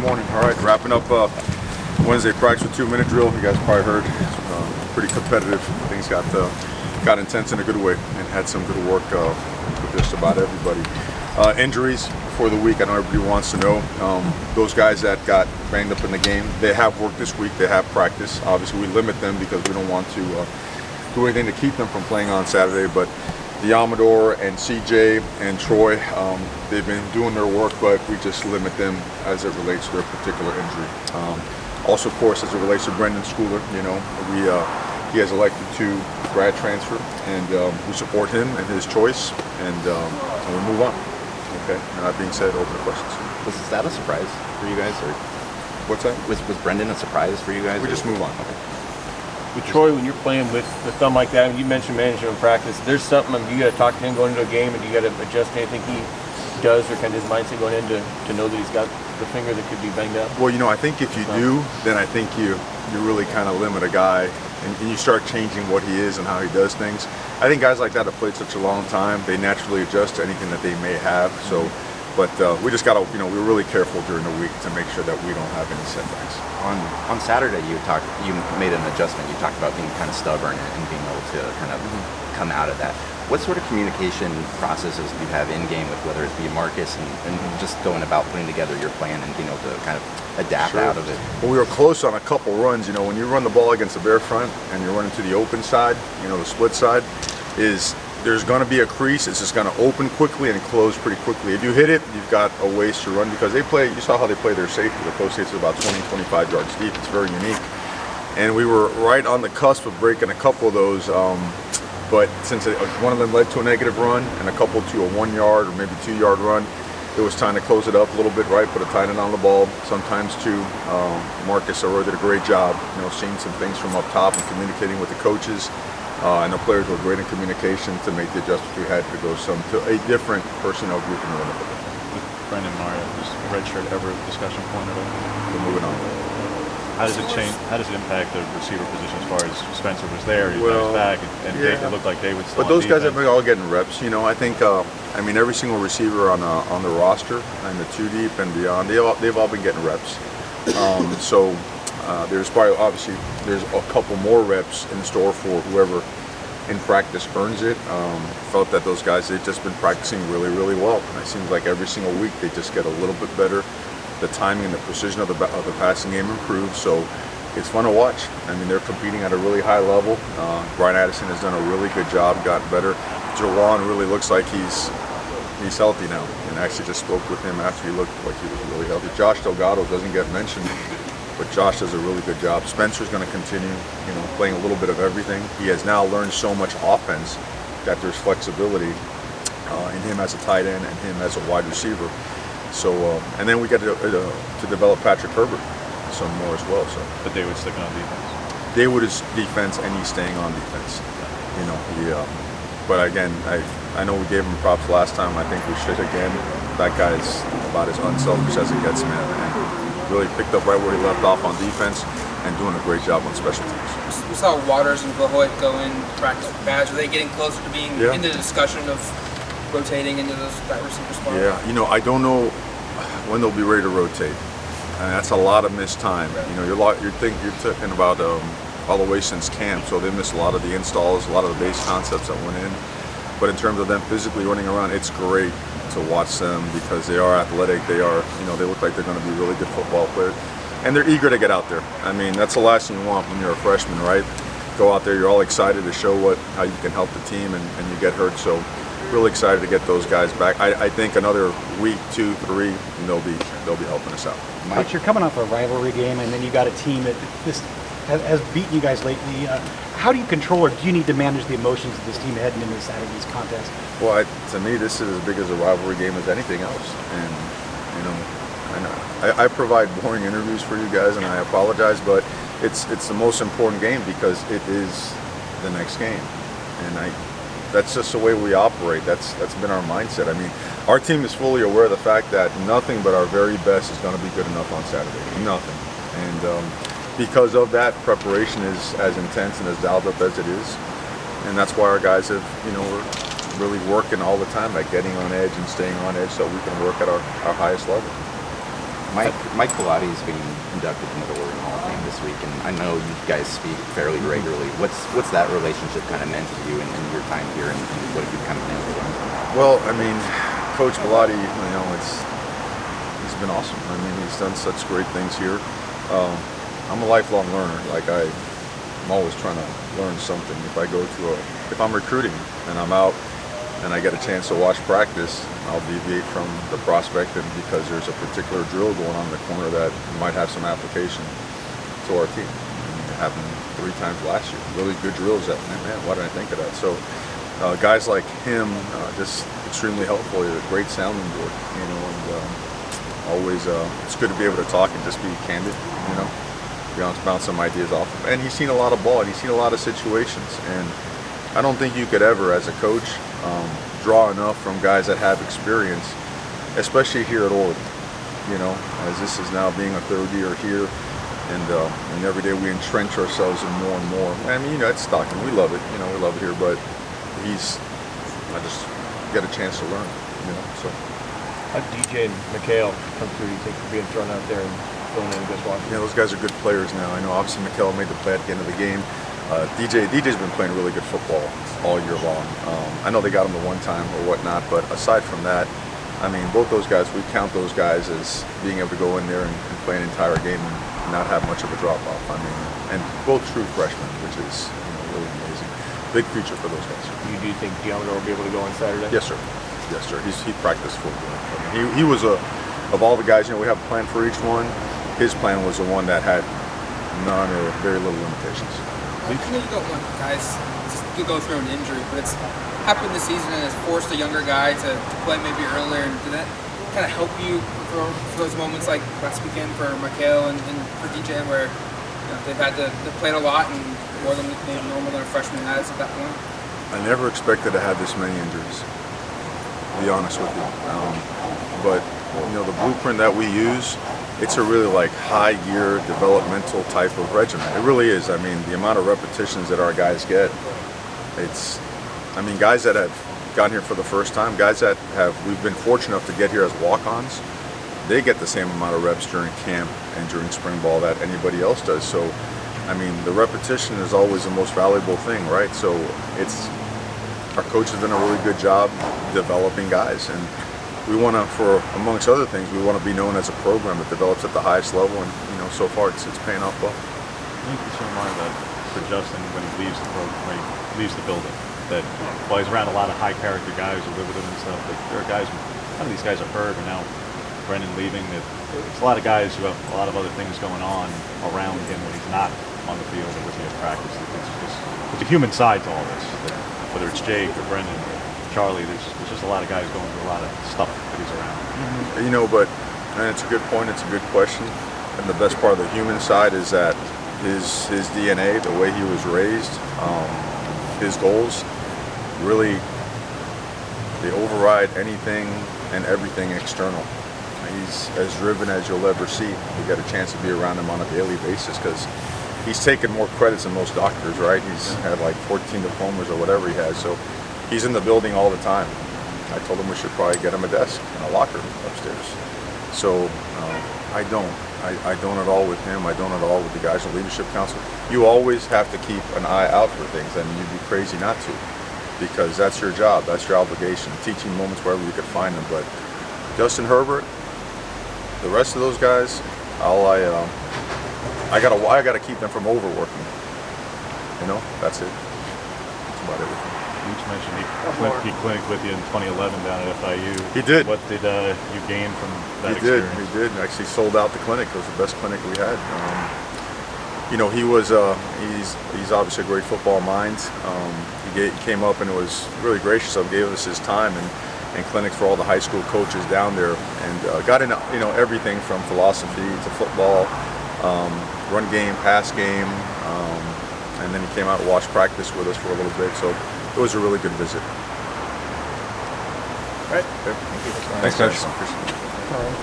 Good morning. All right, wrapping up Wednesday practice with 2-minute drill. You guys probably heard. Pretty competitive. Things got intense in a good way, and had some good work with just about everybody. Injuries for the week. I know everybody wants to know. Those guys that got banged up in the game, they have work this week. They have practice. Obviously, we limit them because we don't want to do anything to keep them from playing on Saturday. But Amador and CJ and Troy, they've been doing their work, but we just limit them as it relates to their particular injury. Also, of course, as it relates to Brendan Schooler, he has elected to grad transfer, and we support him and his choice, and we'll move on. Okay. And that being said, open to questions. Was that a surprise for you guys, or what's that? Was Brendan a surprise for you guys? We just move on. Okay. With Troy, when you're playing with a thumb like that, and you mentioned management in practice, there's something you got to talk to him going into a game, and you got to adjust anything he does, or kind of his mindset going in to know that he's got the finger that could be banged up. Well, I think if you do, then I think you really kind of limit a guy, and you start changing what he is and how he does things. I think guys like that have played such a long time, they naturally adjust to anything that they may have. So, but we just got to, we're really careful during the week to make sure that we don't have any setbacks. On Saturday, you made an adjustment. You talked about being kind of stubborn and being able to kind of come out of that. What sort of communication processes do you have in game with, whether it be Marcus and just going about putting together your plan and being able to kind of adapt out of it? Well, we were close on a couple runs. When you run the ball against the bare front and you're running to the open side, the split side, there's going to be a crease. It's just going to open quickly and close pretty quickly. If you hit it, you've got a ways to run, because you saw how they play their safety. The post safety is about 20-25 yards deep. It's very unique. And we were right on the cusp of breaking a couple of those, but since one of them led to a negative run and a couple to a 1 yard or maybe 2 yard run, it was time to close it up a little bit, right? Put a tight end on the ball. Sometimes too, Marcus Aurora did a great job, seeing some things from up top and communicating with the coaches. And the players were great in communication to make the adjustments we had to go to a different personnel group in the NFL. With Brendan Mario, was redshirt ever a discussion point at all? We're moving on. How does it change? How does it impact the receiver position as far as Spencer was there, he was back, and it looked like David still. But those guys have been all getting reps. I think every single receiver on the roster and the 2 deep and beyond, they've all been getting reps. There's probably there's a couple more reps in store for whoever in practice earns it. Felt that those guys, they've just been practicing really, really well. And it seems like every single week they just get a little bit better. The timing and the precision of the passing game improves. So it's fun to watch. They're competing at a really high level. Brian Addison has done a really good job, gotten better. Jawan really looks like he's healthy now, and I actually just spoke with him after he looked like he was really healthy. Josh Delgado doesn't get mentioned, but Josh does a really good job. Spencer's going to continue, playing a little bit of everything. He has now learned so much offense that there's flexibility in him as a tight end and him as a wide receiver. So, and then we get to develop Patrick Herbert some more as well. So, but David's sticking on defense. David is defense, and he's staying on defense. But again, I know we gave him props last time. I think we should again. That guy's about as unselfish as it gets, man. And really picked up right where he left off on defense and doing a great job on special teams. We saw Waters and Blahoy go in practice with Badge. Are they getting closer to being in the discussion of rotating into that receiver spot? Yeah, I don't know when they'll be ready to rotate. And that's a lot of missed time. You're thinking about all the way since camp, so they missed a lot of the installs, a lot of the base concepts that went in. But in terms of them physically running around, it's great to watch them because they are athletic. They are, they look like they're going to be really good football players, and they're eager to get out there. That's the last thing you want when you're a freshman, right? Go out there, you're all excited to show how you can help the team, and you get hurt. So, really excited to get those guys back. I think another week, 2, 3, and they'll be helping us out. But you're coming off a rivalry game, and then you got a team that has beaten you guys lately. How do you control, or do you need to manage the emotions of this team heading into Saturday's contest? Well, to me, this is as big as a rivalry game as anything else. And, I provide boring interviews for you guys, and I apologize, but it's the most important game because it is the next game. And that's just the way we operate. That's been our mindset. Our team is fully aware of the fact that nothing but our very best is going to be good enough on Saturday. Nothing. And because of that, preparation is as intense and as dialed up as it is. And that's why our guys have, we're really working all the time at getting on edge and staying on edge so we can work at our highest level. Mike Pilates is being inducted into the Oregon Hall of Fame this week, and I know you guys speak fairly regularly. What's that relationship kind of meant to you in your time here, and what have you kind of been able to learn from that? Well, I mean, Coach Pilates, he's been awesome. I mean, he's done such great things here. I'm a lifelong learner. Like I'm always trying to learn something. If I'm recruiting and I'm out and I get a chance to watch practice, I'll deviate from the prospect, and because there's a particular drill going on in the corner that might have some application to our team. I mean, it happened 3 times last year. Really good drills that, man, why didn't I think of that? So guys like him, just extremely helpful. He's a great sounding board, and always it's good to be able to talk and just be candid, bounce some ideas off him. And he's seen a lot of ball, and he's seen a lot of situations, and I don't think you could ever, as a coach, draw enough from guys that have experience, especially here at Oregon, as this is now being a 3rd year here, and every day we entrench ourselves in more and more. I mean, it's Stockton, we love it, we love it here, but I just get a chance to learn, so. How DJ and Mikhail come through, you think, being thrown out there and filling in against Washington? Yeah, those guys are good players now. I know obviously Mikhail made the play at the end of the game. DJ's been playing really good football all year long. I know they got him the one time or whatnot, but aside from that, I mean, both those guys, we count those guys as being able to go in there and play an entire game and not have much of a drop off. I mean, and both true freshmen, which is really amazing. Big future for those guys. Do you think DeAndre will be able to go on Saturday? Yes, sir. Yes, sir. He practiced football. I mean, he was of all the guys, we have a plan for each one. His plan was the one that had none or very little limitations. I know you don't want guys to go through an injury, but it's happened this season and it's forced a younger guy to play maybe earlier. And did that kind of help you for those moments like last weekend for Mikhail and for DJ, where they've had to play a lot and more than maybe normal than a freshman has at that point? I never expected to have this many injuries, to be honest with you. But the blueprint that we use, it's a really high gear developmental type of regimen. It really is. I mean, the amount of repetitions that our guys get, guys that have gotten here for the first time, guys that we've been fortunate enough to get here as walk-ons, they get the same amount of reps during camp and during spring ball that anybody else does. So, I mean, the repetition is always the most valuable thing, right? So our coach has done a really good job developing guys, and we want to, for amongst other things, we want to be known as a program that develops at the highest level, and so far it's paying off well. I think it's a reminder that for Justin, when he leaves the program, when he leaves the building, that while he's around a lot of high character guys who live with him and stuff, that there are guys, none of these guys are hurt, and now Brennan leaving, that it's a lot of guys who have a lot of other things going on around him when he's not on the field or with him at practice. It's a human side to all this. Whether it's Jake or Brendan or Charlie, there's just a lot of guys going through a lot of stuff that he's around. And it's a good point, it's a good question. And the best part of the human side is that his DNA, the way he was raised, his goals, really, they override anything and everything external. He's as driven as you'll ever see. You get a chance to be around him on a daily basis because he's taken more credits than most doctors, right? He's had 14 diplomas or whatever he has. So he's in the building all the time. I told him we should probably get him a desk and a locker upstairs. So I don't at all with him. I don't at all with the guys in the leadership council. You always have to keep an eye out for things, and you'd be crazy not to, because that's your job, that's your obligation, teaching moments wherever you could find them. But Justin Herbert, the rest of those guys, I gotta keep them from overworking. That's it. That's about everything. You just mentioned he clinicked with you in 2011 down at FIU. He did. What did you gain from that experience? He did. Actually sold out the clinic. It was the best clinic we had. He was he's obviously a great football mind. He came up and was really gracious of him, gave us his time and clinics for all the high school coaches down there, and got into everything from philosophy to football, run game, pass game, and then he came out and watched practice with us for a little bit. So it was a really good visit. All right. Okay. Thank you. Thanks, guys. All right.